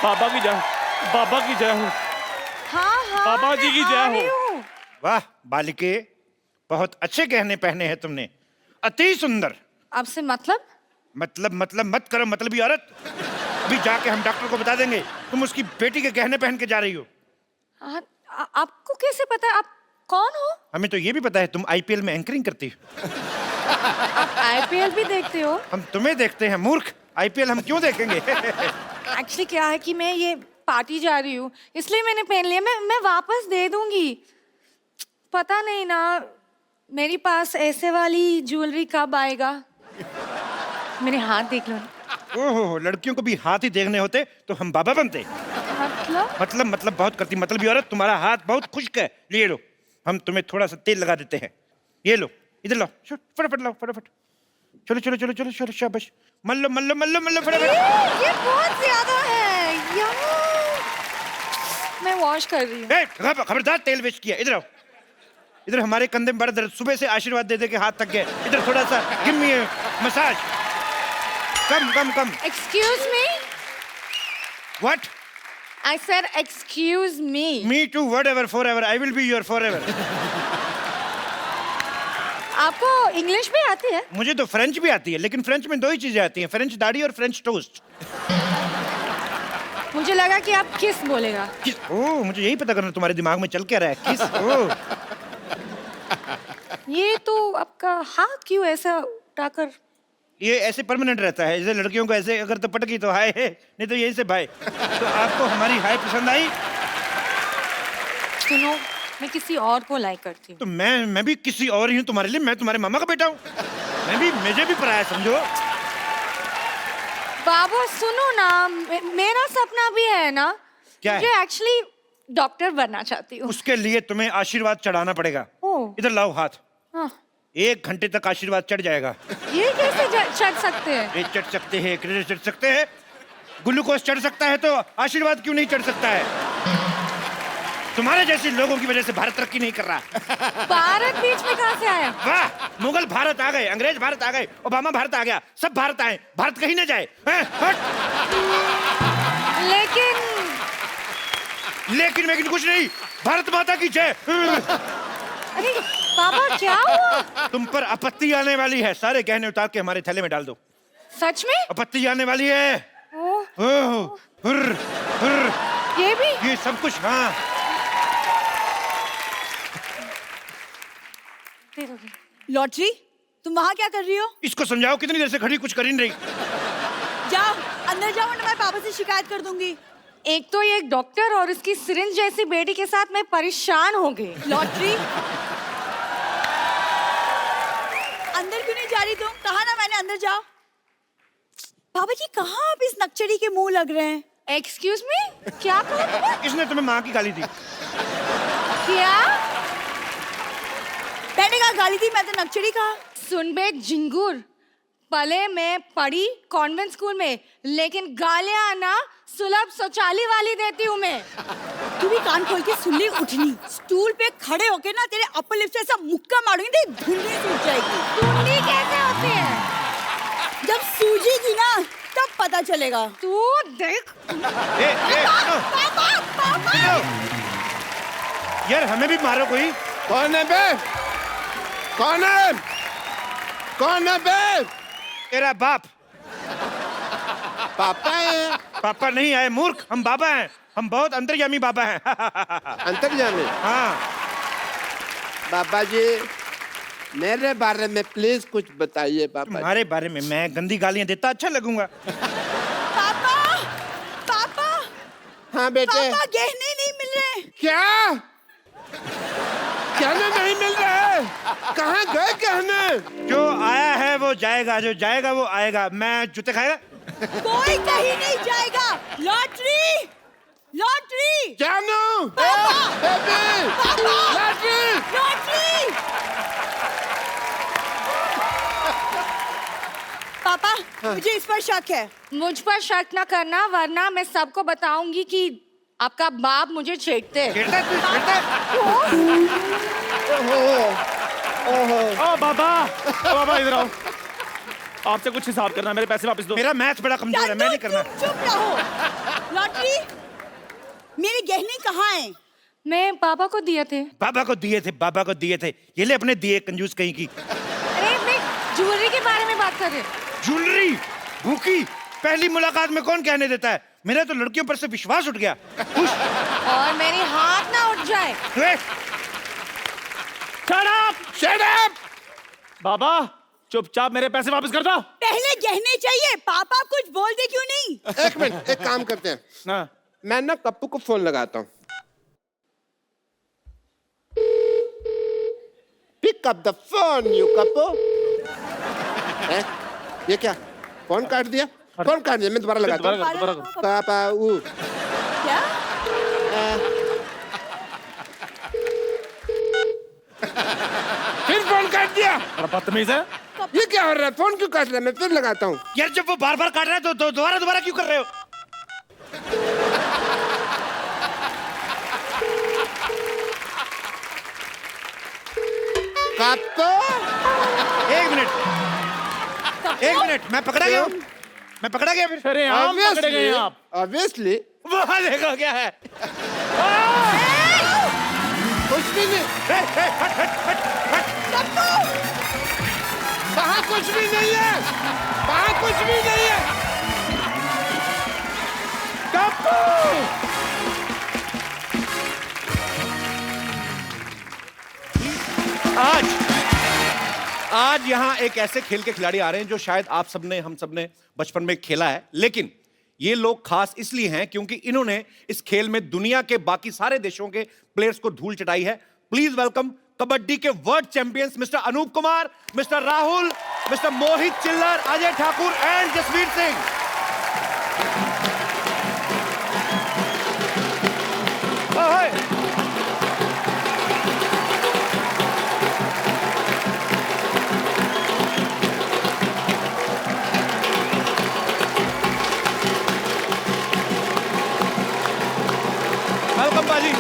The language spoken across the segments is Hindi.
बाबा की जय, बाबा की जय हो। हाँ हाँ बाबा जी की जय हो। वाह बालिके, बहुत अच्छे गहने पहने हैं तुमने, अति सुंदर। आपसे मतलब? मतलब मत करो मतलबी औरत। अभी जाके हम डॉक्टर को बता देंगे तुम उसकी बेटी के गहने पहन के जा रही हो। आपको कैसे पता है? आप कौन हो? हमें तो ये भी पता है तुम आईपीएल में एंकरिंग करती हो। आप आईपीएल भी देखते हो? हम तुम्हें देखते हैं मूर्ख, आईपीएल हम क्यों देखेंगे? एक्चुअली क्या है कि मैं ये पार्टी जा रही हूँ, इसलिए मैंने पहन लिया। मैं वापस दे दूंगी। पता नहीं ना मेरे पास ऐसे वाली ज्वेलरी कब आएगा। मेरे हाथ देख लो। ओहो, लड़कियों को भी हाथ ही देखने होते तो हम बाबा बनते। मतलब बहुत करती मतलबी औरत। तुम्हारा हाथ बहुत खुश्क है, लिए लो, हम तुम्हें थोड़ा सा तेल लगा देते हैं। ये लो, इधर लो, फटाफट लाओ, फटाफट। चलो चलो चलो चलो चलो, शाबाश, मल्लो मल्लो मल्लो मल्लो, फटाफट। ये बहुत ज्यादा है यार। मैं वॉश कर रही हूँ। खबरदार, तेल वेस्ट किया। इधर आओ, इधर। हमारे कंधे में बड़ा दर्द, सुबह से आशीर्वाद दे दे के हाथ थक गए। इधर थोड़ा सा give me massage. Come come come. Excuse me. What? I said excuse me. Me too, whatever, forever, I will be your forever. आपको इंग्लिश भी आती है? मुझे तो फ्रेंच भी आती है, लेकिन फ्रेंच में दो ही चीजें आती हैं, फ्रेंच दाढ़ी और फ्रेंच टोस्ट। मुझे लगा कि आप किस बोलेगा। किस? ओह, मुझे यही पता करना तुम्हारे दिमाग में चल क्या रहा है। किस? ओह, ये तो आपका हाथ क्यों ऐसा उठाकर? ये ऐसे परमानेंट रहता है। जैसे लड़कियों को ऐसे अगर तो पटकी तो हाय है, नहीं तो यही से भाई। तो आपको हमारी हाय पसंद आई? सुनो, मैं किसी और को लाइक करती हूँ। तो मैं भी किसी और ही हूँ तुम्हारे लिए। मैं तुम्हारे मामा का बेटा हूँ। मुझे भी पराया समझो। बाबू सुनो ना, मेरा सपना भी है ना। क्या है? मुझे एक्चुअली डॉक्टर बनना चाहती हूँ। उसके लिए तुम्हें आशीर्वाद चढ़ाना पड़ेगा। ओह। इधर लाओ हाथ। हाँ। 1 घंटे तक आशीर्वाद चढ़ जाएगा। ये कैसे चढ़ सकते हैं? ये चढ़ सकते हैं, क्रेडिट चढ़ सकते हैं, ग्लूकोज चढ़ सकता है, तो आशीर्वाद क्यों नहीं चढ़ सकता है? तुम्हारे जैसे लोगों की वजह से भारत तरक्की नहीं कर रहा। भारत बीच में कहाँ से आया? वाह, मुगल भारत आ गए, अंग्रेज भारत आ गए, ओबामा भारत आ गया, सब भारत आए, भारत कहीं न जाए। हट। लेकिन कुछ नहीं, भारत माता की जय। अरे पापा, क्या हुआ? तुम पर आपत्ति आने वाली है, सारे गहने उतार के हमारे थैले में डाल दो। सच में? आपत्ति आने वाली है। ओह। हुर्र, हुर्र। ये भी? ये सब कुछ। हाँ, लॉटरी, तुम वहाँ क्या कर रही हो? इसको समझाओ, कितनी देर से खड़ी, कुछ कर ही नहीं रही। जाओ अंदर जाओ, वरना मैं पापा से शिकायत कर दूंगी। एक तो ये डॉक्टर और इसकी सिरिंज जैसी बेटी के साथ मैं परेशान हो गई। लॉटरी, अंदर क्यों नहीं जा रही तुम? कहा ना मैंने अंदर जाओ। पापा जी, कहाँ आप इस नक्चड़ी के मुंह लग रहे हैं? एक्सक्यूज मी, क्या कहा तुमने? किसने तुम्हें माँ की गाली दी? क्या? मैंने कहा गाली दी, मैं तो नक्चड़ी कहा। सुन बे झिंगुर, पहले मैं पढ़ी कॉन्वेंट स्कूल में, लेकिन गालियां ना सुलभ शौचालय वाली देती हूँ मैं। तू भी कान खोल के सुन ली उठनी। स्टूल पे खड़े होके ना तेरे अपर लिप से ऐसा मुक्का मारूंगी, तेरी धुंडी सूज जाएगी। धुंडी कैसे होती है? जब सूजेगी ना तब पता चलेगा। तू देख। यार हमें भी मारो कोई। कौन है बे? कौन है? कौन है बे? तेरा बाप। पापा है? पापा नहीं आए मूर्ख, हम बाबा हैं। हम बहुत अंतर्यामी बाबा हैं। अंतर्यामी? हाँ। बाबा जी, मेरे बारे में प्लीज कुछ बताइए बाबा जी। तुम्हारे बारे में मैं गंदी गालियां देता अच्छा लगूंगा? पापा, पापा, हाँ बेटे। पापा, गहने नहीं मिल रहे। क्या? गहने नहीं मिल रहे? कहाँ गए गहने? जो आया है वो जाएगा, जो जाएगा वो आएगा। मैं जूते खाएगा? कोई कहीं नहीं जाएगा। लॉटरी, लॉटरी, जानू, पापा, बेबी, पापा, लॉटरी, लॉटरी। पापा, मुझे इस पर शक है। मुझ पर शक न करना, वरना मैं सबको बताऊंगी कि आपका बाप मुझे छेड़ते हैं। छेड़ता है, तू छेड़ता है? ओ बाबा, बाबा इधर आओ। आपसे कुछ हिसाब करना है, मेरे पैसे वापस दो। मेरा मैथ बड़ा कमजोर है, मैं नहीं करना। चुप रहो। लॉटरी, गहने कहाँ हैं? मैं पापा को दिए थे। बाबा को दिए थे, बाबा को दिए थे। ये ले अपने दिए, कंजूस कहीं की। अरे मैं ज्वेलरी के बारे में बात कर रहे। ज्वेलरी भूखी, पहली मुलाकात में कौन कहने देता है? मेरा तो लड़कियों पर से विश्वास उठ गया। और मेरे हाथ ना उठ जाए। Shut up! बाबा चुपचाप मेरे पैसे वापस कर दो। पहले गहने चाहिए, पापा कुछ बोलते क्यों नहीं? एक मिनट, एक काम करते हैं, ना मैं ना कप्पू को फोन लगाता हूँ। Pick up the phone you कप्पू। ये क्या, फोन काट दिया? फोन काट दिया, मैं दोबारा लगाता हूँ। दोबारा पापा ऊ क्या? फिर फोन काट दिया। बड़ा बदतमीज है। ये क्या हो रहा है? फोन क्यों काट रहा है? मैं फिर लगाता हूँ। यार जब वो बार बार काट रहा है तो दोबारा दोबारा क्यों कर रहे हो? कप्पू, एक मिनट, मैं पकड़ा गया हूँ। मैं पकड़ा गया फिर। अरे आम पकड़े गए आप। ऑब्वियसली वहाँ देखो क्या है। कुछ भी नहीं, वहाँ कुछ भी नहीं है, वहाँ कुछ भी नहीं है। कप्पू, आज यहाँ एक ऐसे खेल के खिलाड़ी आ रहे हैं जो शायद आप सबने, हम सबने बचपन में खेला है, लेकिन ये लोग खास इसलिए हैं क्योंकि इन्होंने इस खेल में दुनिया के बाकी सारे देशों के प्लेयर्स को धूल चटाई है। प्लीज वेलकम कबड्डी के world champions mister Anup Kumar, mister Rahul, mister Mohit Chillar, Ajay Thakur and Jasvir Singh. Welcome बाजी,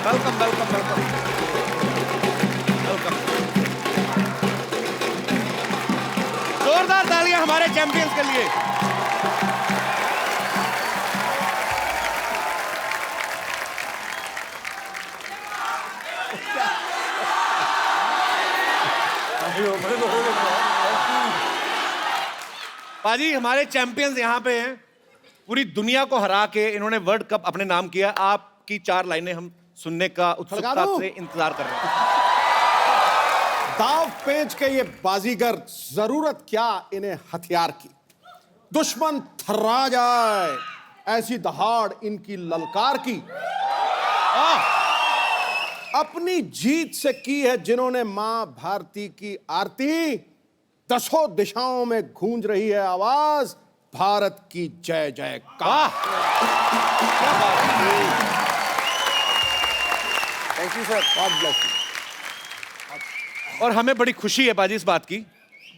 वेलकम वेलकम वेलकम वेलकम। जोरदार तालियां हमारे चैंपियंस के लिए। बाजी हमारे चैंपियंस यहाँ पे हैं, पूरी दुनिया को हरा के इन्होंने वर्ल्ड कप अपने नाम किया। आपकी 4 लाइनें हम सुनने का उत्सुकता से इंतजार कर रहे हैं। दाव पेच के ये बाजीगर, जरूरत क्या इन्हें हथियार की, दुश्मन थर्रा जाए ऐसी दहाड़ इनकी ललकार की। अपनी जीत से की है जिन्होंने मां भारती की आरती, दसों दिशाओं में गूंज रही है आवाज भारत की जय जयकार। Thank you sir, God bless you. और हमें बड़ी खुशी है बाजी इस बात की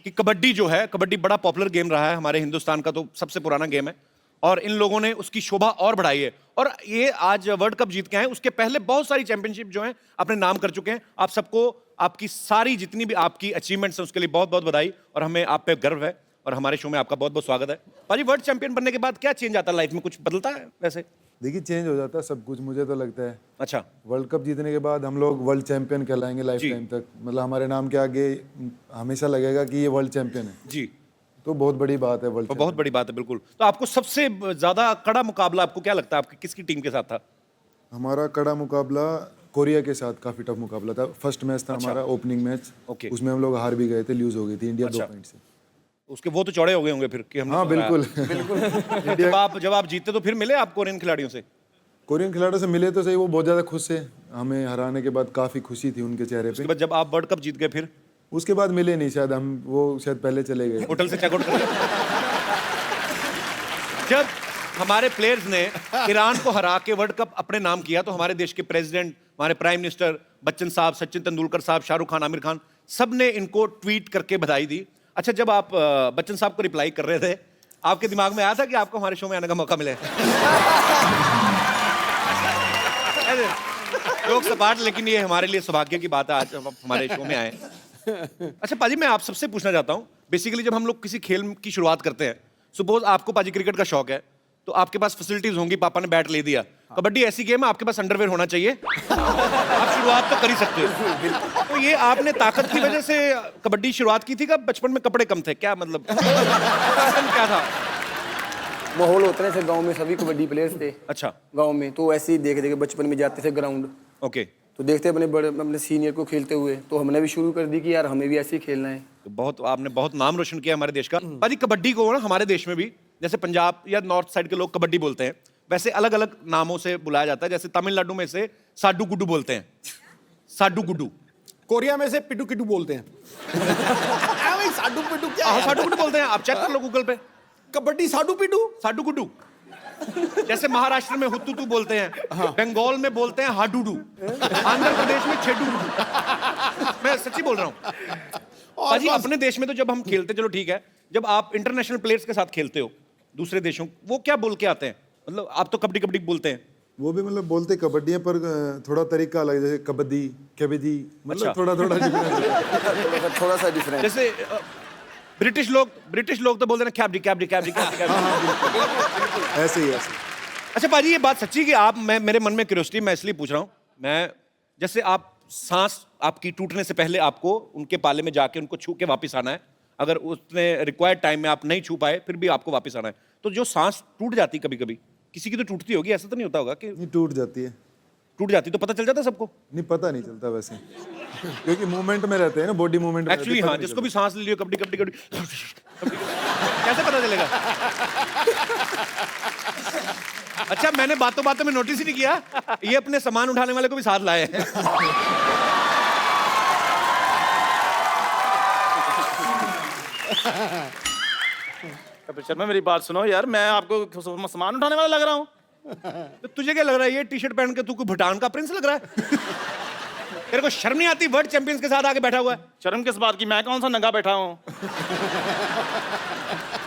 कि कबड्डी जो है, कबड्डी बड़ा पॉपुलर गेम रहा है हमारे हिंदुस्तान का, तो सबसे पुराना गेम है और इन लोगों ने उसकी शोभा और बढ़ाई है और ये आज वर्ल्ड कप जीत के आए। उसके पहले बहुत सारी चैंपियनशिप जो हैं अपने नाम कर चुके हैं। आप सबको आपकी सारी जितनी भी आपकी अचीवमेंट्स हैं उसके लिए बहुत बहुत बधाई और हमें आप पे गर्व है और हमारे शो में आपका बहुत बहुत स्वागत है। बाजी वर्ल्ड चैंपियन बनने के बाद क्या चेंज आता है लाइफ में, कुछ बदलता है वैसे? देखिए चेंज हो जाता है सब कुछ, मुझे तो लगता है। अच्छा, वर्ल्ड कप जीतने के बाद हम लोग वर्ल्ड चैंपियन कहलाएंगे लाइफ टाइम तक, मतलब हमारे नाम के आगे हमेशा लगेगा कि ये वर्ल्ड चैंपियन है जी, तो बहुत बड़ी बात है। वर्ल्ड तो बहुत बड़ी बात है बिल्कुल। तो आपको सबसे ज्यादा कड़ा मुकाबला आपको क्या लगता है, आपकी किसकी टीम के साथ था? हमारा कड़ा मुकाबला कोरिया के साथ काफी टफ मुकाबला था। फर्स्ट मैच था हमारा ओपनिंग मैच, ओके। उसमें हम लोग हार भी गए थे, लूज हो गई थी इंडिया 2 पॉइंट से। उसके वो तो चौड़े हो गए होंगे फिर कि हमने हाँ बिल्कुल जब आप जीते तो फिर मिले आप कोरियन खिलाड़ियों से? कोरियन खिलाड़ियों से मिले तो सही, वो बहुत ज्यादा खुश थे, हमें हराने के बाद काफी खुशी थी उनके चेहरे उसके पे। बाद जब आप वर्ल्ड कप जीत गए फिर उसके बाद मिले नहीं शायद, हम वो शायद पहले चले गए। होटल से चेकआउट कर जब हमारे प्लेयर्स ने ईरान को हरा के वर्ल्ड कप अपने नाम किया तो हमारे देश के प्रेसिडेंट, हमारे प्राइम मिनिस्टर बच्चन साहब, सचिन तेंदुलकर साहब, शाहरुख खान, आमिर खान, सब ने इनको ट्वीट करके बधाई दी। अच्छा, जब आप बच्चन साहब को रिप्लाई कर रहे थे, आपके दिमाग में आया था कि आपको हमारे शो में आने का मौका मिले? लोग सपाट, लेकिन ये हमारे लिए सौभाग्य की बात है आज आप हमारे शो में आए। अच्छा पाजी, मैं आप सबसे पूछना चाहता हूँ, बेसिकली जब हम लोग किसी खेल की शुरुआत करते हैं, सपोज आपको पाजी क्रिकेट का शौक है, तो आपके पास फैसिलिटीज होंगी, पापा ने बैट ले दिया। कबड्डी ऐसी गेम है, आपके पास अंडरवेयर होना चाहिए। आप शुरुआत तो कर ही सकते हो। तो ये आपने ताकत की वजह से कबड्डी शुरुआत की थी, कब बचपन में कपड़े कम थे क्या, मतलब क्या था? माहौल होता है जैसे गांव में सभी कबड्डी प्लेयर्स थे अच्छा। गांव में, तो ऐसे ही देख देख के बचपन में जाते थे ग्राउंड, ओके। तो देखते अपने बड़े अपने सीनियर को खेलते हुए, तो हमने भी शुरू कर दी कि यार हमें भी ऐसे ही खेलना है। तो बहुत आपने बहुत नाम रोशन किया हमारे देश का। भाजी कबड्डी को ना हमारे देश में भी, जैसे पंजाब या नॉर्थ साइड के लोग कबड्डी बोलते हैं, वैसे अलग अलग नामों से बुलाया जाता है। जैसे तमिलनाडु में से साडू गुड्डू बोलते हैं, साडू गुड्डू। कोरिया में से पिटू किटू बोलते हैं। भाई साडू पिटू क्या हाँ, है? साडू गुड्डू बोलते हैं, आप चेक कर लो गूगल पे। कबड्डी साडू पिटू। साडू गुड्डू। जैसे महाराष्ट्र में हुत्तुतु बोलते हैं, बंगाल में बोलते हैं हाडूडू, आंध्र प्रदेश में छेडू। मैं सच्ची बोल रहा हूँ। भाजी अपने देश में तो जब हम खेलते, चलो ठीक है, जब आप इंटरनेशनल प्लेयर्स के साथ खेलते हो दूसरे देशों, वो क्या बोल के आते हैं? मतलब आप तो कबड्डी कबड्डी बोलते हैं, वो भी मतलब बोलते कबड्डी है, पर थोड़ा तरीका अलग है, जैसे कबड्डी कबड्डी, मतलब अच्छा। थोड़ा थोड़ा डिफरेंस। थोड़ा सा डिफरेंस। जैसे ब्रिटिश लोग तो बोलते हैं कैबडी कैबडी कैबडी कैबडी। ऐसे ही ऐसे। अच्छा पाजी, ये बात सच्ची कि आप, मैं मेरे मन में क्यूरियोसिटी, मैं इसलिए पूछ रहा हूँ, मैं जैसे आप सांस आपकी टूटने से पहले आपको उनके पाले में जाके उनको छू के वापस आना है, अगर उसने रिक्वायर्ड टाइम में आप नहीं छू पाए फिर भी आपको वापस आना है, तो जो सांस टूट जाती कभी कभी, किसी की तो टूटती होगी, ऐसा तो नहीं होता होगा कि नहीं टूट जाती है? टूट जाती तो पता चल जाता सबको? नहीं पता नहीं चलता वैसे, क्योंकि मूवमेंट में रहते हैं ना, बॉडी मूवमेंट में एक्चुअली रहते हैं, हाँ, पता नहीं जिसको भी सांस ले लियो कबड्डी कबड्डी कबड्डी कैसे पता चलेगा? अच्छा, मैंने बातों बातों में नोटिस ही नहीं किया, ये अपने सामान उठाने वाले को भी साथ लाए हैं। कपिल शर्मा मेरी बात सुनो यार, मैं आपको सामान उठाने वाला लग रहा हूँ? तो तुझे क्या लग रहा है, ये टी शर्ट पहन के तू कोई भूटान का प्रिंस लग रहा है? तेरे को शर्म नहीं आती? वर्ल्ड चैंपियंस के साथ आके बैठा हुआ है। शर्म किस बात की, मैं कौन सा नंगा बैठा हूँ?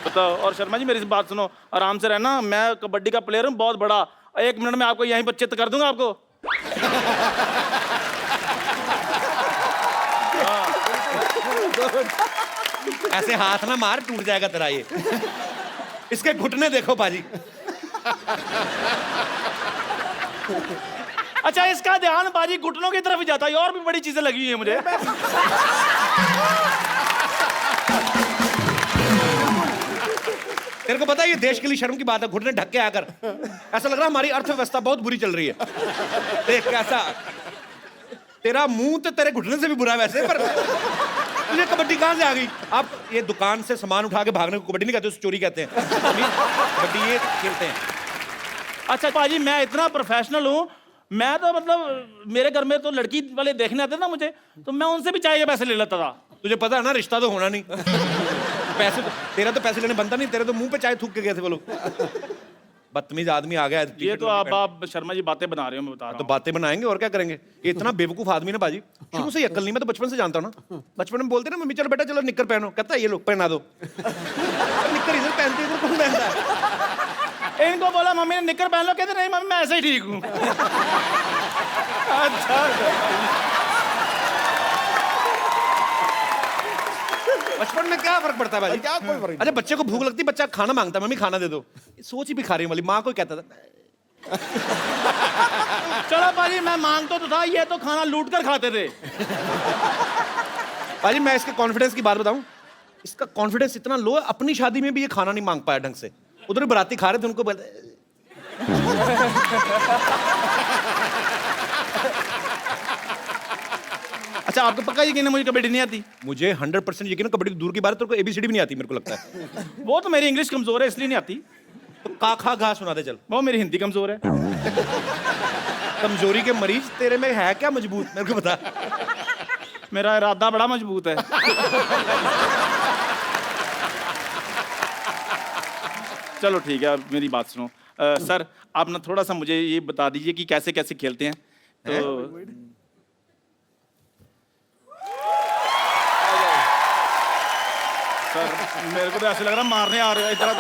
बताओ। और शर्मा जी मेरी बात सुनो, आराम से रहना, मैं कबड्डी का प्लेयर हूँ बहुत बड़ा, 1 मिनट में आपको यहीं पर चित कर दूंगा आपको। ऐसे हाथ ना मार, टूट जाएगा तेरा ये। इसके घुटने देखो पाजी। अच्छा, इसका ध्यान बाजी घुटनों की तरफ ही जाता है, और भी बड़ी चीजें लगी हुई है मुझे। तेरे को पता है ये देश के लिए शर्म की बात है, घुटने ढक के आकर। ऐसा लग रहा है हमारी अर्थव्यवस्था बहुत बुरी चल रही है। देख कैसा, तेरा मुंह तो तेरे घुटने से भी बुरा है वैसे, पर तुझे कबड्डी कहां से आ गई? आप ये दुकान से सामान उठा के भागने को कबड्डी नहीं कहते, उसे चोरी कहते हैं। कबड्डी ये खेलते हैं। अच्छा पाजी, मैं इतना प्रोफेशनल हूँ, मैं तो मतलब मेरे घर में तो लड़की वाले देखने आते ना मुझे, तो मैं उनसे भी चाय के पैसे ले लेता था। तुझे पता है ना, रिश्ता तो होना नहीं। पैसे तो, तेरा तो पैसे लेने बनता नहीं, तेरे तो मुंह पे चाय थूक के गए थे वो लोग। बदतमीज आदमी आ गया। ये तो आप शर्मा जी बातें बना रहे हो, मैं बता रहा तो हूँ। बातें बनाएंगे और क्या करेंगे। ये इतना बेवकूफ आदमी ना बाजी, शुरू से ही अक्ल नहीं, मैं तो बचपन से जानता हूँ ना। बचपन में बोलते ना मम्मी चलो बेटा चलो निक्कर पहनो, कहता है ये लोग पहना दो। निक्कर इधर पहनते, इधर कौन पहनता है? इनको बोला मम्मी ने निक्कर पहन लो, कहते नहीं मम्मी मैं ऐसे ही ठीक हूँ। अच्छा, बचपन में क्या फर्क पड़ता है भाई? क्या कोई फर्क अच्छा, बच्चे को भूख लगती, बच्चा खाना मांगता है, मम्मी खाना दे दो, सोच ही भिखारी वाली माँ को कहता था। चलो पाजी, मैं मांगता तो था, ये तो खाना लूट कर खाते थे। भाजी मैं इसके कॉन्फिडेंस की बात बताऊं, इसका कॉन्फिडेंस इतना लो है, अपनी शादी में भी ये खाना नहीं मांग पाया ढंग से। उधर बराती खा रहे थे, उनको बोलते अच्छा, आपको पक्का यकीन है मुझे कबड्डी नहीं आती? मुझे 100% यकीन है, कबड्डी तो दूर की बात है, तेरे को एबीसीडी भी नहीं आती मेरे को लगता है। वो तो मेरी इंग्लिश कमजोर है इसलिए नहीं आती। तो का खा घा सुना दे चल। वो मेरी हिंदी कमजोर है। कमजोरी के मरीज तेरे में है क्या मजबूत, मेरे को बता। मेरा इरादा बड़ा मजबूत है। चलो ठीक है, अब मेरी बात सुनो। सर आप ना थोड़ा सा मुझे ये बता दीजिए कि कैसे कैसे खेलते हैं। तो सर मेरे को तो ऐसे लग रहा मारने आ रहे हो इतना।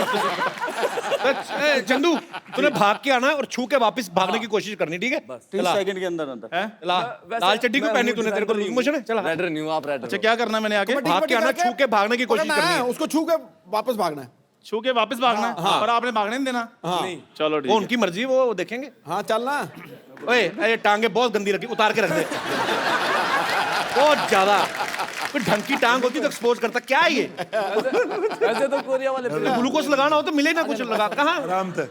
चंदू तूने भाग के आना है और छू के वापस भागने की कोशिश करनी, ठीक है? 3 सेकंड के अंदर अंदर। हैं? लाल चड्डी क्यों पहनी तूने, तेरे को लूज मोशन है? चला रेडर नहीं हूँ, आप रेडर। अच्छा क्या करना है मैंने आगे? भाग के आना, छू के भागने की कोशिश करनी है। उसको छू के वापस भागना है। छू के वापस भागना है पर आपने भागने नहीं देना। नहीं चलो ठीक वो है। उनकी मर्जी है, वो देखेंगे। हाँ चलना। ओए ये टांगे बहुत गंदी रखी, उतार के रख दे। बहुत ज्यादा कोई ढंग की टांग होती तो एक्सपोज करता। क्या है ये? ऐसे तो कोरिया वाले ग्लूकोज लगाना हो तो मिले ना कुछ लगा। कहाँ? आराम से।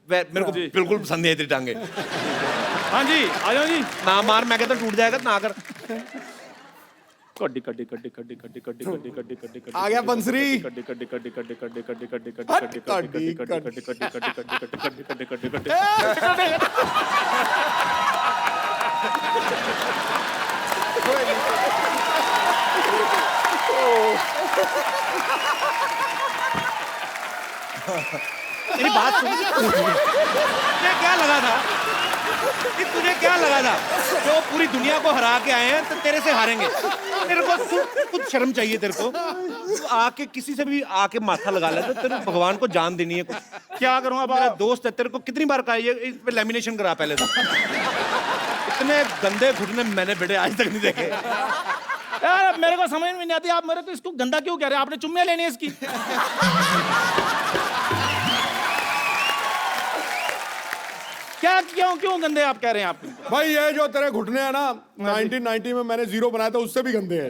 मेरे को बिल्कुल पसंद नहीं है तेरी टांगे। हाँ जी आ जाओ जी। ना मार, मैं कहता टूट जाएगा ना कर। कड्डी कड्डी कड्डी कड्डी कड्डी कड्डी कड्डी कड्डी कड्डी कड्डी आ गया बंसरी। कड्डी कड्डी कड्डी कड्डी कड्डी कड्डी कड्डी कड्डी हट, कड्डी कड्डी, कड्डी कड्डी कड्डी कड्डी कड्डी कड्डी कड्डी कड्डी। मेरी बात सुन। तुझे क्या लगा था कि तुझे क्या लगा था जो पूरी दुनिया को हरा के आए हैं तो तेरे से हारेंगे? तेरे को कुछ शर्म चाहिए तेरे को। तू आके किसी से भी आके माथा लगा ले तो तेरे भगवान को जान देनी है कुछ। क्या करूँ अब? मेरा दोस्त है, तेरे को कितनी बार कहा ये इस पे लैमिनेशन करा पहले तो। इतने गंदे घुटने मैंने बेटे आज तक नहीं देखे। यार मेरे को समझ में नहीं आती, आप मेरे को इसको गंदा क्यों कह रहे हैं? आपने चुम्मियां लेनी है इसकी। क्या क्यों क्यों गंदे आप कह रहे हैं? आप भाई ये जो तेरे घुटने हैं ना 1990 में मैंने 0 बनाया था उससे भी गंदे हैं।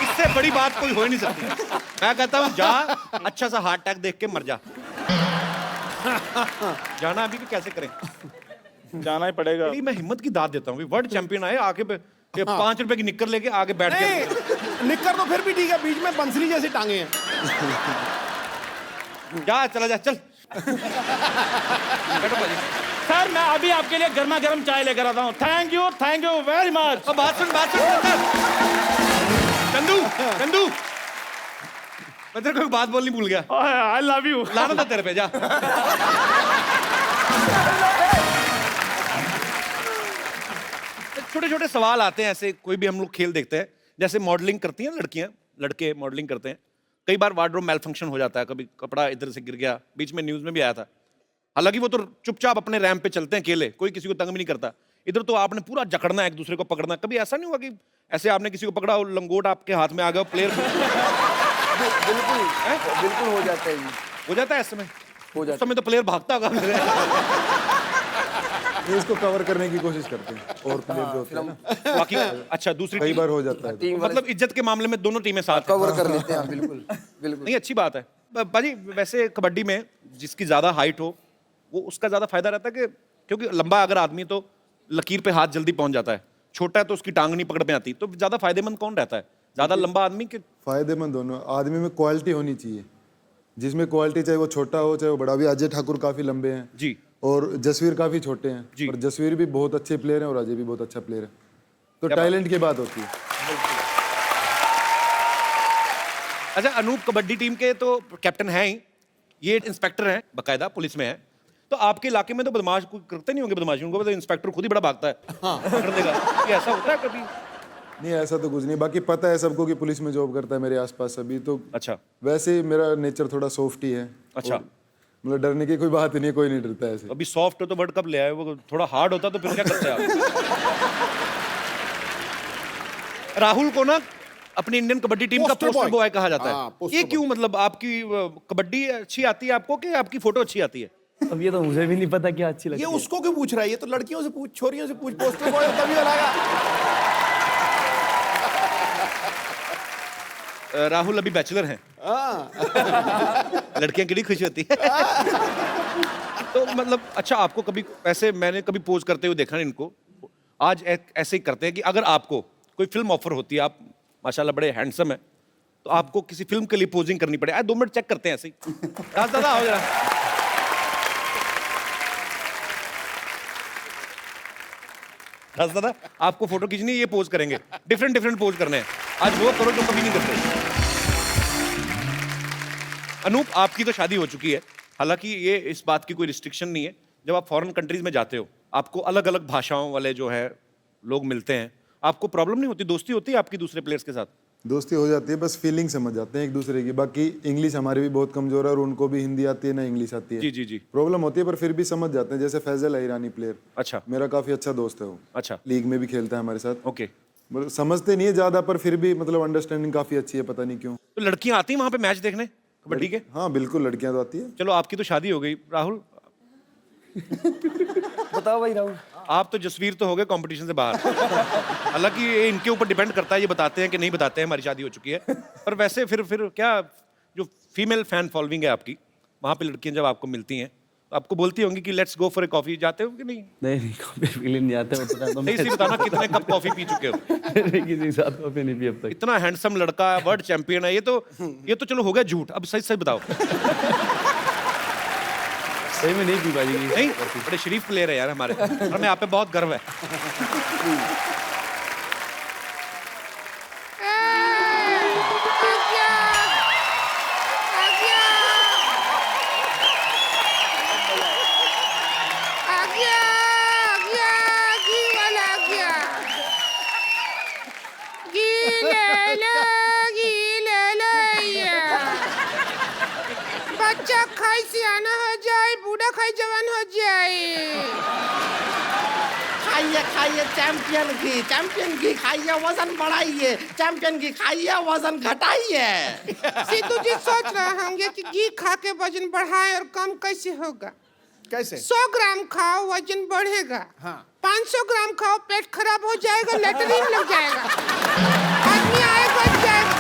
इससे बड़ी बात कोई हो ही नहीं सकती। मैं कहता हूँ जा अच्छा सा हार्ट अटैक देख के मर जा। जाना अभी कि कैसे करें? जाना ही पड़ेगा। तेरी मैं हिम्मत की दाद देता हूँ। वर्ल्ड चैंपियन आए आके 5 रुपए की निक्कर लेके आगे बैठ गए। निक्कर तो फिर भी ठीक है, बीच में बंसरी जैसी टांगे हैं। जा चला जा चल। बैठो भाजी। सर मैं अभी आपके लिए गर्मा गर्म चाय लेकर आता हूँ। Thank you very much. अब बात सुन चंदू चंदू, मैं तेरे को एक बात बोलनी भूल गया। I love you. लाना था तेरे पे, जा। छोटे छोटे सवाल आते हैं ऐसे, कोई भी हम लोग खेल देखते हैं। जैसे मॉडलिंग करती हैं लड़कियां, लड़के मॉडलिंग करते हैं। कई बार वार्डरोब मेल फंक्शन हो जाता है, कभी कपड़ा इधर से गिर गया, बीच में न्यूज में भी आया था। हालांकि वो तो चुपचाप अपने रैंप पे चलते हैं अकेले, कोई किसी को तंग भी नहीं करता। इधर तो आपने पूरा जकड़ना, एक दूसरे को पकड़ना। कभी ऐसा नहीं हुआ कि ऐसे आपने किसी को पकड़ा और लंगोट आपके हाथ में आ गया, प्लेयर बिल्कुल बिल्कुल हो जाता है ये। हो जाता है? ऐसे में हो जाता उस समय तो प्लेयर भागता होगा। ये इसको कवर करने की कोशिश करते हैं और प्लेयर जो होते हैं ना। बाकी अच्छा दूसरी कई टीम, बार हो जाता है। टीम वाले मतलब इज्जत के मामले में दोनों टीमें साथ हैं। कवर कर लेते हैं। बिल्कुल बिल्कुल। नहीं अच्छी बात है। बाजी वैसे कबड्डी में जिसकी ज्यादा हाइट हो वो उसका ज्यादा फायदा रहता है कि क्योंकि लंबा अगर आदमी तो लकीर पे हाथ जल्दी पहुंच जाता है, छोटा है तो उसकी टांग नहीं पकड़ में आती। तो ज्यादा फायदेमंद कौन रहता है? ज्यादा लंबा आदमी के? फायदेमंद दोनों। आदमी में क्वालिटी होनी चाहिए, जिसमें क्वालिटी चाहे वो छोटा हो चाहे वो बड़ा। अभी अजय ठाकुर काफी लंबे हैं जी, और जसवीर काफी छोटे हैं जी। और जसवीर भी बहुत अच्छे प्लेयर हैं और अजय भी बहुत अच्छा प्लेयर है। तो टैलेंट की बात होती है। अच्छा अनूप कबड्डी टीम के तो कैप्टन हैं ही, ये इंस्पेक्टर हैं, बकायदा पुलिस में है। तो आपके इलाके में तो बदमाश कोई करते नहीं होंगे बदमाशी? उनको तो इंस्पेक्टर खुद ही बड़ा भागता है पकड़ देगा। ये ऐसा होता है कभी? नहीं ऐसा तो कुछ नहीं। बाकी पता है सबको कि पुलिस में जॉब करता है मेरे आसपास सभी। तो अच्छा वैसे ही मेरा नेचर थोड़ा सॉफ्ट ही है। अच्छा। और मतलब डरने की कोई बात ही नहीं, कोई नहीं डरता है ऐसे। अभी सॉफ्ट हो तो वर्ल्ड कप ले आए, वो थोड़ा हार्ड होता तो फिर क्या करते आप? राहुल को ना अपनी इंडियन कबड्डी टीम का पोस्टर पोस्टर बॉय बॉय कहा जाता हाँ, है। पोस्टर ये बॉय। क्यों? मतलब आपकी कबड्डी अच्छी आती है आपको कि आपकी फोटो अच्छी आती है? अब ये तो मुझे भी नहीं पता क्या अच्छी लगती ये है। उसको क्यों पूछ रहा है? ये तो लड़कियों से पूछ, छोरियों से पूछ। पोस्टर बॉय तभी बनाएगा। राहुल अभी बैचलर हैं। लड़कियां कितनी खुश होती है। तो मतलब अच्छा आपको कभी ऐसे, मैंने कभी पोज करते हुए देखा नहीं इनको, आज ऐसे ही करते हैं कि अगर आपको कोई फिल्म ऑफर होती है, आप माशाल्लाह बड़े हैंडसम है, तो आपको किसी फिल्म के लिए पोजिंग करनी पड़े, 2 मिनट चेक करते हैं ऐसे ही। राज दादा आओ जरा। राज दादा आपको फोटो खींचनी है, ये पोज करेंगे, डिफरेंट पोज करने हैं। आज वो करो जो कभी नहीं करते। अनूप आपकी तो शादी हो चुकी है, हालांकि ये इस बात की कोई रिस्ट्रिक्शन नहीं है। जब आप फॉरेन कंट्रीज में जाते हो, आपको अलग अलग भाषाओं वाले जो है लोग मिलते हैं, आपको प्रॉब्लम नहीं होती? दोस्ती होती है आपकी दूसरे प्लेयर्स के साथ? दोस्ती हो जाती है, बस फीलिंग समझ जाते हैं एक दूसरे की। बाकी इंग्लिश हमारी भी बहुत कमजोर है और उनको भी हिंदी आती है ना इंग्लिश आती है। जी जी जी। प्रॉब्लम होती है पर फिर भी समझ जाते हैं। जैसे फैजल है ईरानी प्लेयर, अच्छा मेरा काफी अच्छा दोस्त है वो। अच्छा लीग में भी खेलता है हमारे साथ। ओके। मतलब समझते नहीं है ज्यादा, पर फिर भी मतलब अंडरस्टैंडिंग काफी अच्छी है, पता नहीं क्यों। तो लड़कियां आती हैं वहां पे मैच देखने कबड्डी के? हाँ बिल्कुल, लड़कियां तो आती है। चलो आपकी तो शादी हो गई, राहुल बताओ भाई राहुल। आप तो जसवीर तो हो गए कंपटीशन से बाहर। हालांकि ये इनके ऊपर डिपेंड करता है, ये बताते हैं कि नहीं बताते हैं हमारी शादी हो चुकी है। पर वैसे फिर क्या जो फीमेल फैन फॉलोइंग है आपकी, वहां पे लड़कियां जब आपको मिलती हैं तो आपको बोलती होंगी कि let's go for a coffee, जाते हो कि नहीं? नहीं कॉफी पी नहीं जाते हो तो नहीं सी बताना कितने कप कॉफी पी चुके हो? किसी के साथ कॉफी नहीं पी अब तक। इतना हैंडसम लड़का, वर्ल्ड चैंपियन है, ये तो चलो हो गया झूठ। अब सही सही बताओ। सही में नहीं पी पाजी। नहीं, बड़े शरीफ प्लेयर है यार हमारे, और हमें आप पे बहुत गर्व है। बच्चा खाई सियाना हो जाए, बूढ़ा खाई जवान हो जाए। खाइए खाइए चैंपियन घी खाइए, वजन बढ़ाइए। चैंपियन घी खाइए, वजन घटाइए। सिद्धू जी सोच रहे होंगे कि घी खा के वजन बढ़ाए और कम कैसे होगा। कैसे? 100 ग्राम खाओ वजन बढ़ेगा। हाँ। 500 ग्राम खाओ पेट खराब हो जाएगा, लेटरिन लग जाएगा, आदमी आएगा जाएगा।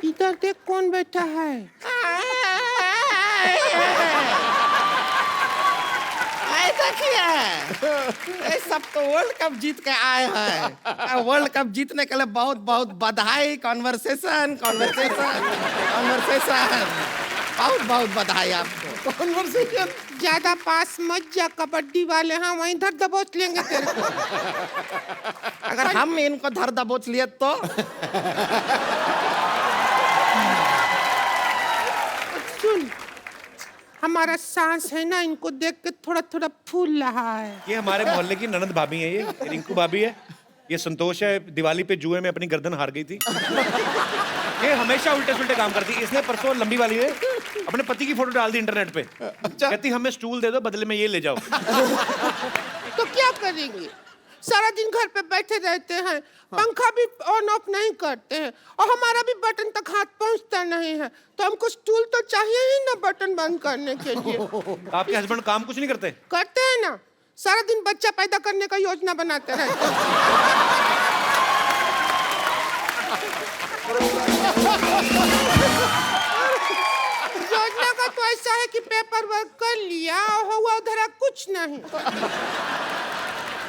इधर देख कौन बैठा है। देखिए, सब तो वर्ल्ड कप जीत के आए हैं। वर्ल्ड कप जीतने के लिए बहुत बहुत बधाई। कॉन्वर्सेशन बहुत बहुत बधाई आपको। कॉन्वर्सेशन ज्यादा पास मत जा, कबड्डी वाले हैं वहीं धर दबोच लेंगे तेरे को। अगर हम इनको धर दबोच लिए तो सुन, हमारा सांस है ना, इनको देख के थोड़ा थोड़ा फूल रहा है। ये हमारे मोहल्ले की ननद भाभी है, ये रिंकू भाभी है। ये संतोष है, दिवाली पे जुए में अपनी गर्दन हार गई थी। ये हमेशा उल्टे सुल्टे काम करती है। इसने परसों लंबी वाली है अपने पति की फोटो डाल दी इंटरनेट पे। कहती हमें स्टूल दे दो, बदले में ये ले जाओ। तो क्या करेंगे, सारा दिन घर पे बैठे रहते हैं, पंखा भी ऑन ऑफ नहीं करते हैं, और हमारा भी बटन तक हाथ पहुंचता नहीं है, तो हमको स्टूल तो चाहिए ही ना बटन बंद करने के लिए। आपके हस्बैंड काम कुछ नहीं करते? करते हैं ना, सारा दिन बच्चा पैदा करने का योजना बनाते रहते हैं। योजना का तो ऐसा है कि पेपर वर्क कर लिया और हुआ उधर कुछ नहीं।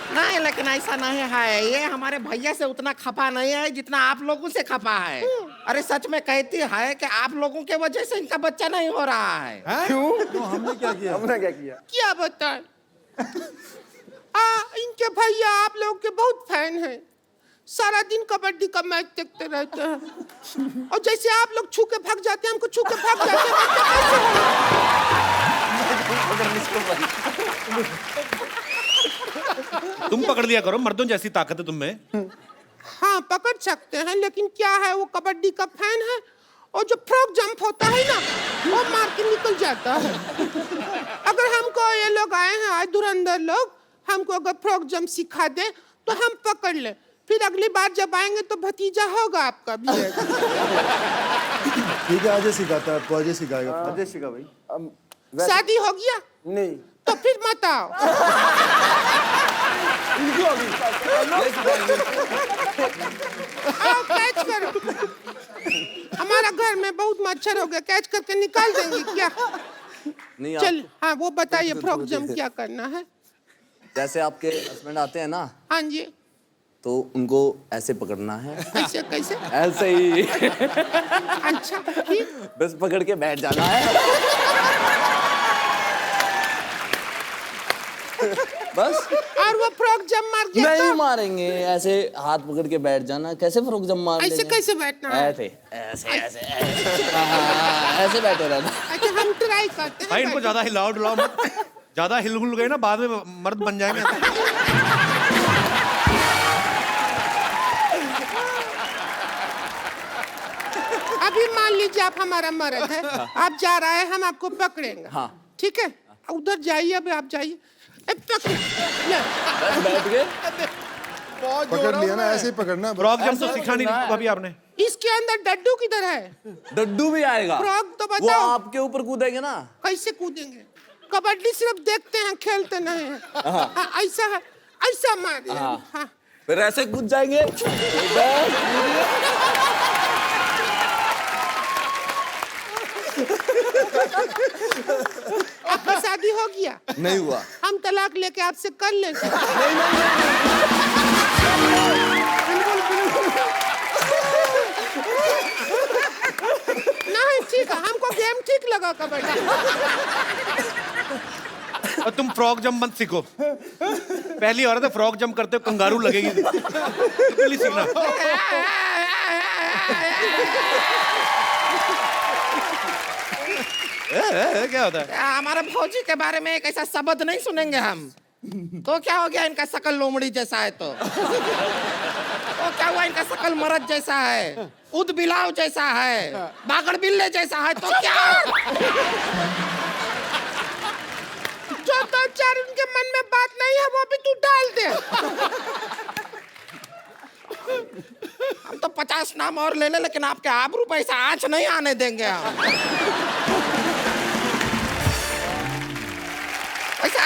नहीं, लेकिन ऐसा नहीं है। ये हमारे भैया से उतना खपा नहीं है जितना आप लोगों से खपा है। अरे सच में कहती है कि आप लोगों के वजह से इनका बच्चा नहीं हो रहा है। क्यों? तो हमने क्या किया? हमने क्या किया? क्या बताएं? इनके भैया आप लोगों के बहुत फैन हैं, सारा दिन कबड्डी का मैच देखते रहते हैं, और जैसे आप लोग छू के भाग जाते हैं, हमको छू के भाग जाते हैं। तुम पकड़ लिया करो, मर्दों जैसी ताकत है तुम में। हाँ पकड़ सकते हैं, लेकिन क्या है, वो कबड्डी का फैन है, और जो फ्रॉक जंप होता है ना, वो मार के निकल जाता है। अगर हमको ये लोग आए हैं आज धुरंधर लोग, हमको अगर फ्रॉक जंप सिखा दे तो हम पकड़ ले, फिर अगली बार जब आएंगे तो भतीजा होगा आपका भी। ठीक है, आज सिखाता है आपको, आज सिखाएगा। आज सिखा भाई। शादी हो गया? नहीं। तो फिर मत आओ। आओ कैच करो। हमारा घर में बहुत मच्छर हो गया, कैच करके निकाल देंगे क्या? नहीं चल हाँ वो बताइए, फ्रॉक जंप क्या करना है? जैसे आपके हस्बैंड आते हैं ना, हाँ जी। तो उनको ऐसे पकड़ना है। कैसे कैसे? ऐसे ही। अच्छा ठीक। बस पकड़ के बैठ जाना है। बस। और वो फ्रॉक जंप मार गया नहीं तो? मारेंगे, ऐसे हाथ पकड़ के बैठ जाना। कैसे फ्रॉक जंप मार ऐसे कैसे बैठना है? ऐसे ऐसे ऐसे ऐसे बैठे रहना। अच्छा हम ट्राई करते हैं। भाई इनको ज्यादा हिलाओ डुलाओ मत, ज्यादा हिल हुल गए ना बाद में मर्द बन जाएंगे। अभी मान लीजिए आप हमारा मर्द है, आप जा रहा है, हम आपको पकड़ेंगे। हाँ। ठीक है, उधर जाइए, अभी आप जाइए। ले। बैठ गए। बहुत जोर पकड़ है लिया ना, उसमें। ऐसे ही पकड़ना बस। फ्रॉक जंप तो सिखा नहीं भाभी आपने। इसके अंदर डड्डू किधर है? डड्डू भी आएगा। फ्रॉक तो वो बताओ। आपके ऊपर कूदेंगे ना। कैसे कूदेंगे? कबड्डी सिर्फ देखते हैं, खेलते नहीं हैं। हाँ, ऐसा है, ऐसा मारिए। हाँ। फिर ऐसे कूद जाएंगे। आपका शादी हो गया? नहीं हुआ। हम तलाक लेके आपसे कर लेंगे। नहीं ठीक है, हमको गेम ठीक लगा कबड्डी। और तुम फ्रॉक जंप मत सीखो। पहली औरत है फ्रॉक जंप करते हो कंगारू लगेगी। बिल्कुल नहीं सीखना। क्या होता है? हमारे फौजी के बारे में एक ऐसा शब्द नहीं सुनेंगे हम। तो क्या हो गया, इनका शकल लोमड़ी जैसा है तो क्या हुआ, इनका शकल मरद जैसा है, उद बिलाव जैसा है, बागड़ बिल्ले जैसा है तो क्या? जो दो चार उनके मन में बात नहीं है वो भी तू डाल दे। हम तो 50 नाम और ले ले, लेकिन आपके आबरू पे ऐसा आंच नहीं आने देंगे हम। ऐसा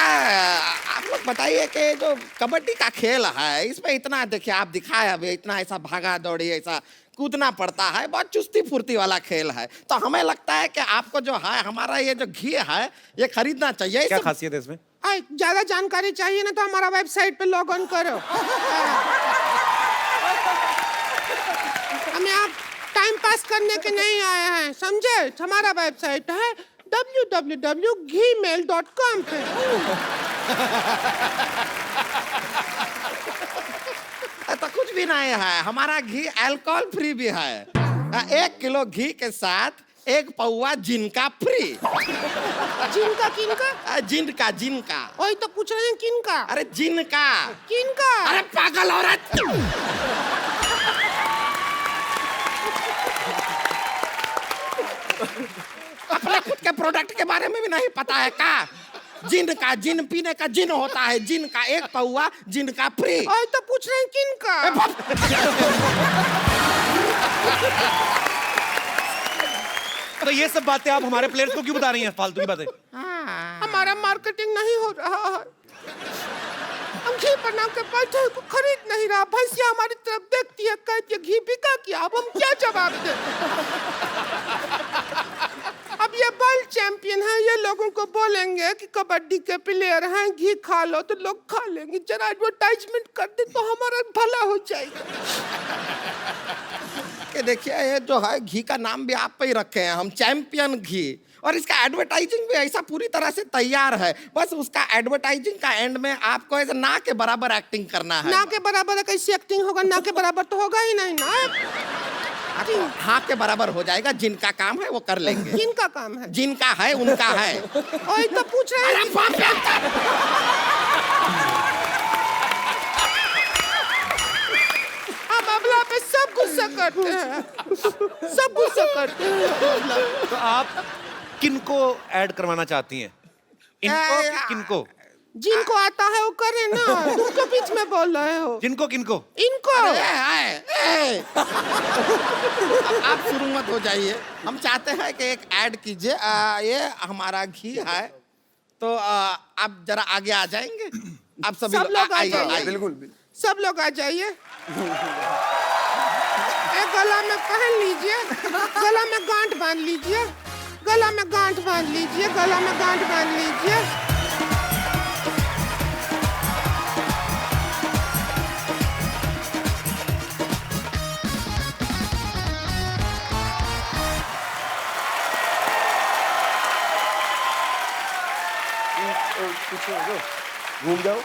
आप लोग बताइए कि जो कबड्डी का खेल है, इसमें इतना देखिए आप दिखाए अभी, इतना ऐसा भागा दौड़ी, ऐसा कूदना पड़ता है, बहुत चुस्ती फुर्ती वाला खेल है। तो हमें लगता है कि आपको जो है हमारा ये जो घी है ये खरीदना चाहिए। क्या खासियत है इसमें? ज्यादा जानकारी चाहिए ना तो हमारा वेबसाइट पे लॉग ऑन करो। हमें आप टाइम पास करने के नहीं आए हैं, समझे? हमारा वेबसाइट है www.gmail.com पे। तो कुछ भी नहीं है, हमारा घी अल्कोहल फ्री भी है। 1 किलो घी के साथ 1 पौवा जिनका फ्री। जिनका किनका? जिनका जिनका। वही तो पूछ रहे हैं किनका? अरे जिनका। किनका? अरे पागल औरत। अपने खुद के प्रोडक्ट के बारे में भी नहीं पता है का? जिन का, जिन पीने का जिन होता है, जिन का 1 पौवा जिनका फ्री। और तो पूछ रहे हैं किनका? तो ये सब बातें आप हमारे प्लेयर्स को क्यों बता रही हैं, फालतू की बातें? हमारा मार्केटिंग नहीं हो रहा है। हम घी बना के बैठे को खरीद नहीं रहा। भैंसिया हमारी तरफ देखती है, कहती है घी बिका क्या? अब हम क्या जवाब दें? अब ये वर्ल्ड चैंपियन है, ये लोगों को बोलेंगे कि कबड्डी के प्लेयर हैं, घी खा लो, तो लोग खा लेंगे। जरा एडवर्टाइजमेंट कर दे तो हमारा भला हो जाएगा। कि देखिए ये जो है घी का नाम भी आप पे ही रखे हैं हम, चैंपियन घी, और इसका एडवर्टाइजिंग भी ऐसा पूरी तरह से तैयार है। बस उसका एडवर्टाइजिंग का एंड में आपको ऐसा ना के बराबर एक्टिंग करना है। ना के बराबर कैसी एक्टिंग होगा? ना के बराबर तो होगा ही नहीं ना। हाँ के बराबर हो जाएगा। जिनका काम है वो कर लेंगे। किनका काम है? जिनका है उनका है। वही तो पूछ रहे हैं। हम अबला पे सब गुस्सा करते हैं, सब गुस्सा करते हैं। तो आप किनको ऐड करवाना चाहती हैं, इनको कि किनको? जिनको आता है वो करे ना, तुम क्यों बीच में बोल रहे हो? जिनको किनको? इनको। आप शुरू मत हो जाइए। हम चाहते हैं कि एक ऐड कीजिए। ये हमारा घी है, तो आप जरा आगे आ जाएंगे। आप सभी सब लोग आ जाइए। बिल्कुल। सब लोग आ जाइए। एक गला में पहन लीजिए, गला में गांठ बांध लीजिए, गला में गांठ बांध लीजिए, गला में गांठ बांध लीजिए। घूम जाओ।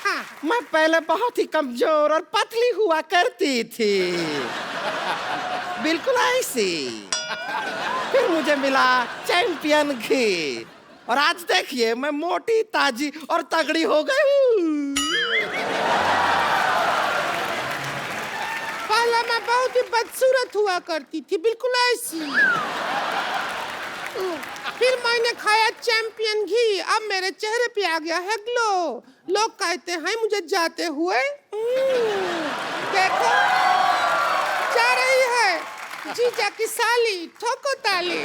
हाँ, मैं पहले बहुत ही कमजोर और पतली हुआ करती थी, बिल्कुल ऐसी। फिर मुझे मिला चैंपियन घी, और आज देखिए मैं मोटी ताजी और तगड़ी हो गई हूँ। पहले मैं बहुत ही बदसूरत हुआ करती थी, बिल्कुल ऐसी। फिर मैंने खाया चैंपियन घी, अब मेरे चेहरे पे आ गया है ग्लो। लोग कहते हैं मुझे जाते हुए। देखो जा रही है जीजा की साली, ठोको ताली।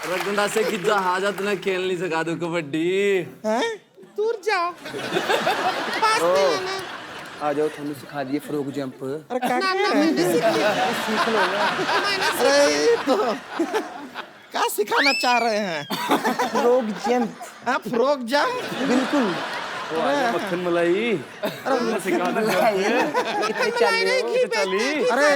रगड़ा से कितना हाजत न खेल नहीं सका दो कबड्डी। दूर जाओ, पास में आना। आ जाओ, थोड़ी सिखा दिए फ्रॉग जंप। ना मैंने सीख लो ना। अरे तो क्या सिखाना चाह रहे हैं? Frog jump. हाँ, फ्रॉग जंप बिल्कुल। मक्खन मलाई। अरे सिखा दो। कितने चली? अरे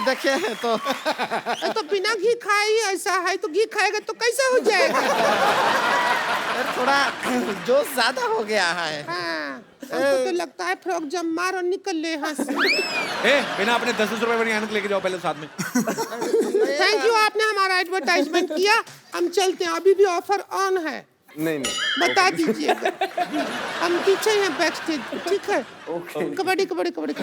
देखिए तो बिना घी खाए ही ऐसा है, तो घी खाएगा तो कैसा हो जाएगा? थोड़ा जोश ज्यादा हो गया है। हाँ, हमको तो लगता है फ्रॉक जंप मार और निकल ले यहाँ से। बिना अपने 10 रुपए वाली ऐनक लेके जाओ पहले साथ में। थैंक यू, आपने हमारा एडवर्टाइजमेंट किया। हम चलते हैं, अभी भी ऑफर ऑन है। नहीं बता दीजिएगा। हम पीछे हैं बैक स्टेज, ठीक है? कबड्डी कबड्डी कबड्डी कबड्डी।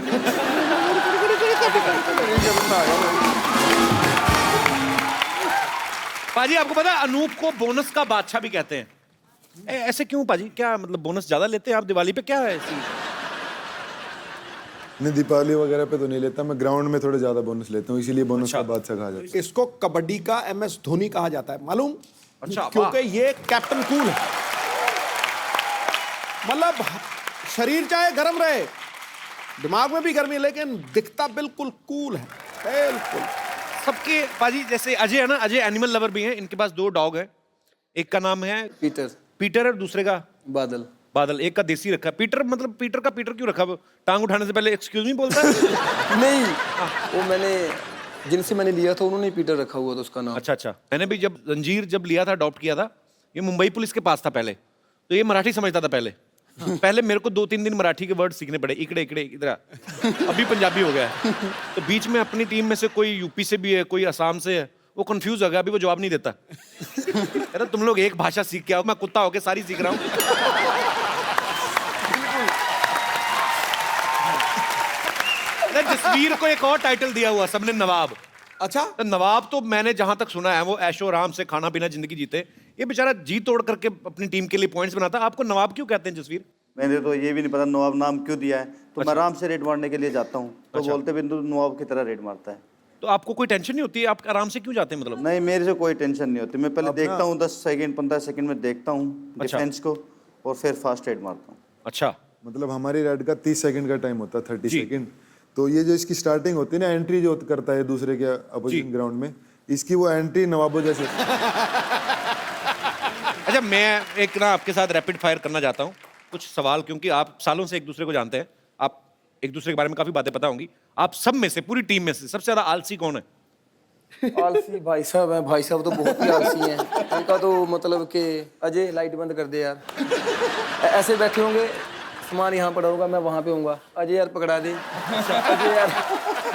पाजी आपको पता है अनूप को बोनस का बादशाह भी कहते हैं। ऐसे क्यों पाजी? क्या मतलब बोनस ज्यादा लेते हैं आप दिवाली पे? क्या है ऐसी? नहीं, दीपावली वगैरह पे तो नहीं लेता मैं, ग्राउंड में थोड़े ज्यादा बोनस लेता हूँ, इसीलिए बोनस का बादशाह कहा जाता है। इसको कबड्डी का MS धोनी कहा जाता है, मालूम? अच्छा, क्योंकि ये कैप्टन कूल है। मतलब शरीर चाहे गर्म रहे, दिमाग में भी गर्मी है, लेकिन दिखता बिल्कुल कूल है, बिल्कुल। सबके पाजी जैसे अजय है ना, अजय एनिमल लवर भी हैं। इनके पास 2 डॉग है, एक का नाम है पीटर और दूसरे का बादल। एक का देसी रखा है पीटर। मतलब पीटर का पीटर क्यों रखा? टांग उठाने से पहले एक्सक्यूज मी बोलता है? नहीं, वो मैंने जिनसे मैंने लिया था उन्होंने पीटर रखा हुआ था उसका नाम। अच्छा। मैंने भी जब जंजीर लिया था, अडॉप्ट किया था, ये मुंबई पुलिस के पास था पहले, तो ये मराठी समझता था पहले। पहले मेरे को 2-3 दिन मराठी के वर्ड सीखने पड़े, इकड़े इकड़े इधर। अभी पंजाबी हो गया है। तो बीच में अपनी टीम में से कोई यूपी से भी है, कोई असम से है, वो कंफ्यूज हो गया, अभी वो जवाब नहीं देता। अरे तुम लोग एक भाषा सीख के आओ, मैं कुत्ता होके सारी सीख रहा हूँ। जसवीर को एक और टाइटल दिया हुआ सबने, नवाब। अच्छा, तो नवाब तो मैंने जहां तक सुना है वो ऐशो आराम से खाना पीना जिंदगी जीते। ये बेचारा जी तोड़ करके अपनी टीम के लिए पॉइंट्स बनाता। आपको नवाब क्यों कहते हैं जसवीर? मैंने तो ये भी नहीं पता नवाब नाम क्यों दिया है। तो मैं आराम से रेड मारने के लिए जाता हूँ, तो बोलते बिंदु नवाब की तरह रेड मारता है। तो आपको कोई टेंशन नहीं होती? आप आराम से क्यों जाते हैं? मतलब नहीं, मेरे से कोई टेंशन नहीं होती। मैं पहले देखता हूँ 10 सेकंड 15 सेकंड में देखता हूँ डिफेंस को, और फिर फास्ट रेड मारता हूँ। अच्छा, मतलब हमारी रेड का 30 सेकंड का टाइम होता है, 30 सेकंड। तो ये जो इसकी स्टार्टिंग होती है ना, एंट्री जो करता है दूसरे के अपोजिशन ग्राउंड में, इसकी वो एंट्री नवाबों जैसे। अच्छा, मैं एक ना आपके साथ रैपिड फायर करना चाहता हूँ कुछ सवाल, क्योंकि आप सालों से एक दूसरे को जानते हैं, आप एक दूसरे के बारे में काफी बातें पता होंगी। आप सब में से, पूरी टीम में से सबसे ज्यादा आलसी कौन है? आलसी भाई साहब हैं। भाई साहब तो बहुत ही आलसी हैं। उनका तो मतलब कि अजय लाइट बंद कर दे यार। ऐसे बैठे होंगे, सामान यहाँ पड़ा होगा, मैं वहाँ पे होऊंगा, अजय यार पकड़ा दे। अजय यार,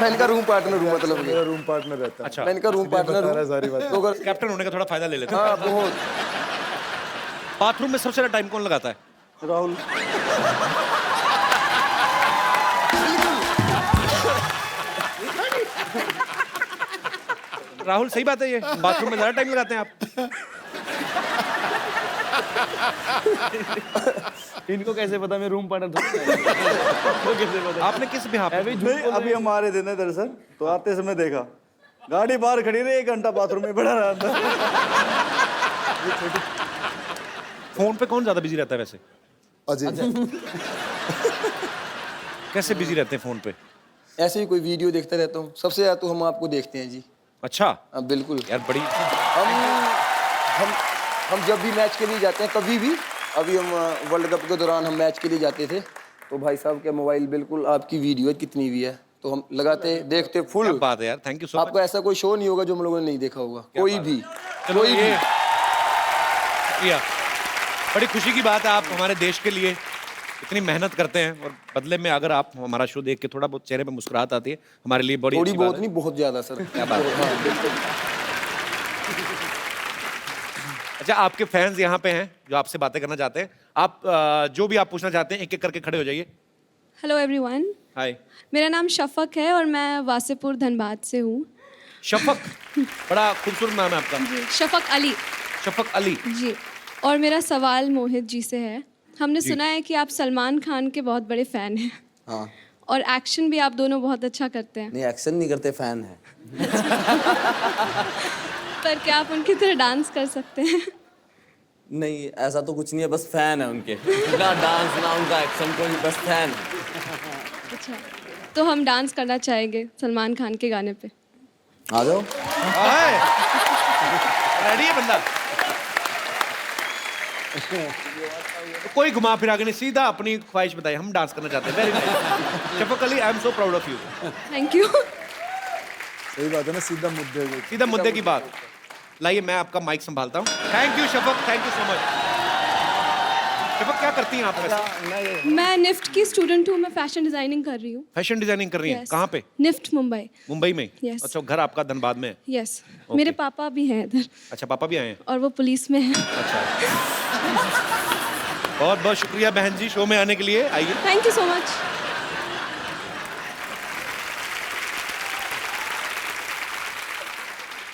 मैं इनका रूम पार्टनर हूँ, मतलब मेरा रूम पार्टनर रहता है। अच्छा, मैं इनका रूम पार्टनर हूँ, सारी बात। तो अगर कैप्टन होने का थोड़ा फायदा ले लेते हैं। हाँ, बहुत। बाथरूम में सबसे ज्यादा टाइम कौन लगाता है? राहुल। राहुल, सही बात है, ये बाथरूम में ज्यादा टाइम लगाते हैं आप। इनको कैसे पता मैं रूम पार्टनर तो कैसे पता? आपने किस बिहार पे? नहीं, अभी हमारे दिन है दरअसल, तो आते समय देखा गाड़ी बाहर खड़ी रही, 1 घंटा बाथरूम में पड़ा रहा था। फोन पे कौन ज्यादा बिजी रहता है वैसे? अजय। कैसे बिजी रहते हैं फोन पे? ऐसे ही कोई वीडियो देखता रहता हूँ। सबसे ज्यादा तो हम आपको देखते हैं जी। अच्छा, अब बिल्कुल यार बड़ी। हम जब भी मैच के लिए जाते हैं, कभी भी, अभी हम वर्ल्ड कप के दौरान हम मैच के लिए जाते थे, तो भाई साहब के मोबाइल बिल्कुल आपकी वीडियो कितनी भी है तो हम लगाते देखते फुल। क्या बात है यार, थैंक यू सो मच। आपको ऐसा कोई शो नहीं होगा जो हम लोगों ने नहीं देखा होगा, कोई भी। चलो, ये बड़ी खुशी की बात है, आप हमारे देश के लिए इतनी मेहनत करते हैं, और बदले में अगर आप हमारा शो देख के थोड़ा बहुत चेहरे पे मुस्कुराहट आती है, हमारे लिए बड़ी थोड़ी बहुत नहीं, बहुत ज्यादा सर। क्या बात है। अच्छा, आपके फैंस यहाँ पे हैं जो आपसे बातें करना चाहते हैं। आप जो भी आप पूछना चाहते हैं, एक एक करके खड़े हो जाइए। हेलो एवरीवन, हाय। मेरा नाम शफक है और मैं वासेपुर धनबाद से हूँ। शफक, बड़ा खूबसूरत नाम है आपका। जी, शफक अली। शफक अली। जी, और मेरा सवाल मोहित जी से है। हमने सुना है कि आप सलमान खान के बहुत बड़े फ़ैन हैं। हाँ। और एक्शन भी आप दोनों बहुत अच्छा करते हैं। नहीं, एक्शन नहीं करते, फैन है। पर क्या आप उनकी तरह डांस कर सकते हैं? नहीं, ऐसा तो कुछ नहीं है, बस फैन है उनके। ना डांस ना उनका एक्शन, कोई बस फैन है। अच्छा, तो हम डांस करना चाहेंगे सलमान खान के गाने पे। आ जाओ। रेडी है बंदा? कोई घुमा फिरा के नहीं, सीधा अपनी ख्वाहिश बताइए, हम डांस करना चाहते हैं। Very nice Shafaq Ali, I am so proud of you. Thank you. सही बात है ना, सीधा मुद्दे की बात। लाइए, मैं आपका माइक संभालता हूँ। Thank you Shafaq, thank you so much. Shafaq, क्या करती हैं आप वैसे? मैं निफ्ट की स्टूडेंट हूँ, मैं फैशन डिजाइनिंग कर रही हूँ। फैशन डिजाइनिंग कर रही हैं? Yes. कहाँ पे? निफ्ट मुंबई। मुंबई में? Yes. अच्छा, घर आपका धनबाद में है? यस, मेरे पापा भी हैं इधर। अच्छा, पापा भी आए हैं? और वो पुलिस में हैं। अच्छा। बहुत बहुत शुक्रिया बहन जी, शो में आने के लिए। आइए। Thank you so much.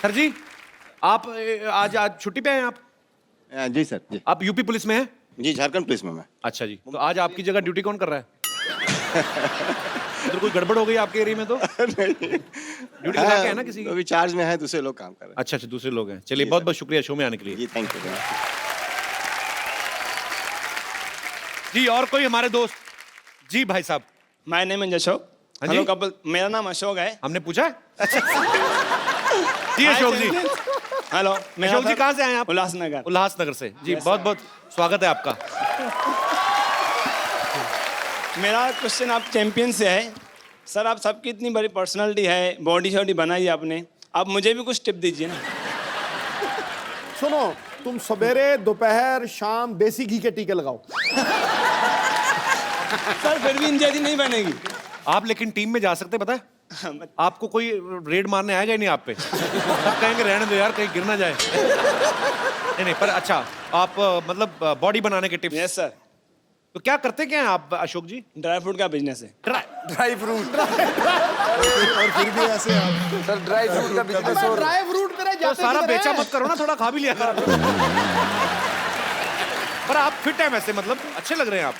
Sir ji, आप आज छुट्टी पे हैं आप? जी सर जी। आप यूपी पुलिस में हैं? जी, झारखंड पुलिस में मैं। अच्छा जी, तो आज आपकी जगह ड्यूटी कौन कर रहा है? इधर कोई गड़बड़ हो गई आपके एरिया में तो? ड्यूटी लगा के है ना किसी की? अभी चार्ज में है, दूसरे लोग काम कर रहे हैं। अच्छा, दूसरे लोग हैं। चलिए, बहुत बहुत शुक्रिया शो में आने के लिए। जी, थैंक यू। जी, और कोई हमारे दोस्त? जी भाई साहब। My name is Ashok. Hello couple, मेरा नाम अशोक है। हमने पूछा है? जी अशोक जी। हेलो, अशोक जी कहाँ से आए आप? उल्लासनगर। उल्लासनगर से। जी, बहुत बहुत स्वागत है आपका। मेरा क्वेश्चन आप चैंपियन से है। सर, आप सबकी इतनी बड़ी पर्सनालिटी है, बॉडी शॉडी बनाई है आपने, आप मुझे भी कुछ टिप दीजिए ना। सुनो, तुम सवेरे दोपहर शाम देसी घी के टीके लगाओ। सर, फिर भी इन जैसी नहीं बनेगी। आप लेकिन टीम में जा सकते, पता है? आपको कोई रेड मारने आएगा ही नहीं आप पे। सब कहेंगे रहने दो यार, कहीं गिर ना जाए। नहीं, पर अच्छा, आप मतलब बॉडी बनाने के टिप्स? Yes sir. तो क्या करते क्या हैं आप अशोक जी? ड्राई फ्रूट का बिजनेस है। Dry fruit. और फिर भी ऐसे आप सर, ड्राई फ्रूट का बिजनेस। और ड्राई फ्रूट मेरे तो जाते सारा किधर बेचा है? मत करो ना, थोड़ा खा भी लिया करो। पर आप फिट हैं वैसे, मतलब अच्छे लग रहे हैं आप।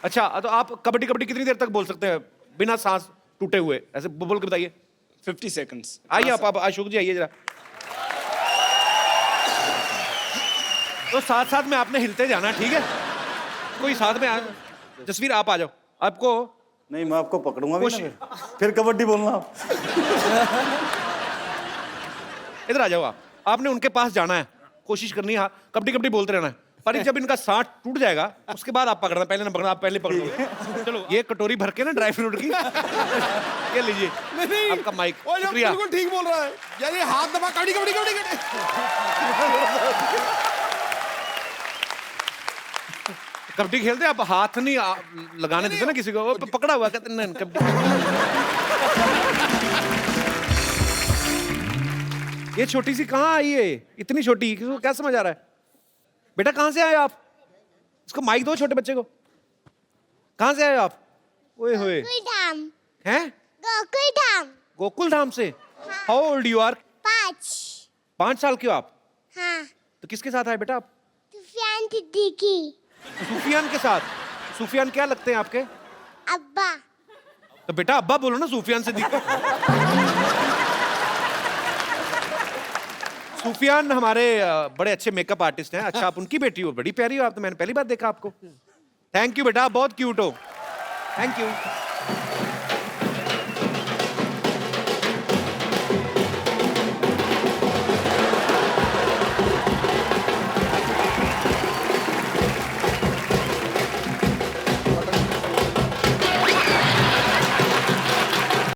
अच्छा, तो आप कबड्डी कितनी देर तक बोल सकते हैं बिना सांस टूटे हुए? ऐसे बोल के बताइए। 50 सेकंड्स। आइए आप अशोक जी, आइए जरा। तो साथ साथ में आपने हिलते जाना, ठीक है? कोई साथ में आ। जसवीर, आप आ जाओ। आपको नहीं, मैं आपको पकड़ूंगा भी ना फिर कबड्डी बोलना आप। इधर आ जाओ आप। आपने उनके पास जाना है, कोशिश करनी है, कबड्डी बोलते रहना है। पर जब इनका सांस टूट जाएगा उसके बाद आप पकड़ना, पहले ना पकड़ना, आप पहले पकड़ो। चलो, ये कटोरी भर के ना ड्राई फ्रूट की, ये लीजिए आपका माइक। शुक्रिया। बिल्कुल ठीक बोल रहा है यार, ये हाथ दबा कबड्डी। कबड्डी खेलते आप हाथ नहीं लगाने देते ना किसी को, वो पकड़ा हुआ कहते नहीं कबड्डी। ये छोटी सी कहाँ आई है, इतनी छोटी, किसको क्या समझ आ रहा है? बेटा कहाँ से आए आप? इसको माइक दो छोटे बच्चे को। कहाँ से आए आप? ओए होए। हैं? गोकुल धाम। गोकुल धाम से? How old you are? 5 साल के हो आप? हाँ। तो किसके साथ आए बेटा आप? सुफियान सिद्दीकी। सूफियान के साथ? सूफियान क्या लगते हैं आपके? अब्बा। तो बेटा अब्बा बोलो ना, सूफियान से दिखो। सूफियान हमारे बड़े अच्छे मेकअप आर्टिस्ट हैं। अच्छा, आप उनकी बेटी हो, बड़ी प्यारी हो आप तो, मैंने पहली बार देखा आपको। थैंक यू बेटा, बहुत क्यूट हो। Thank you.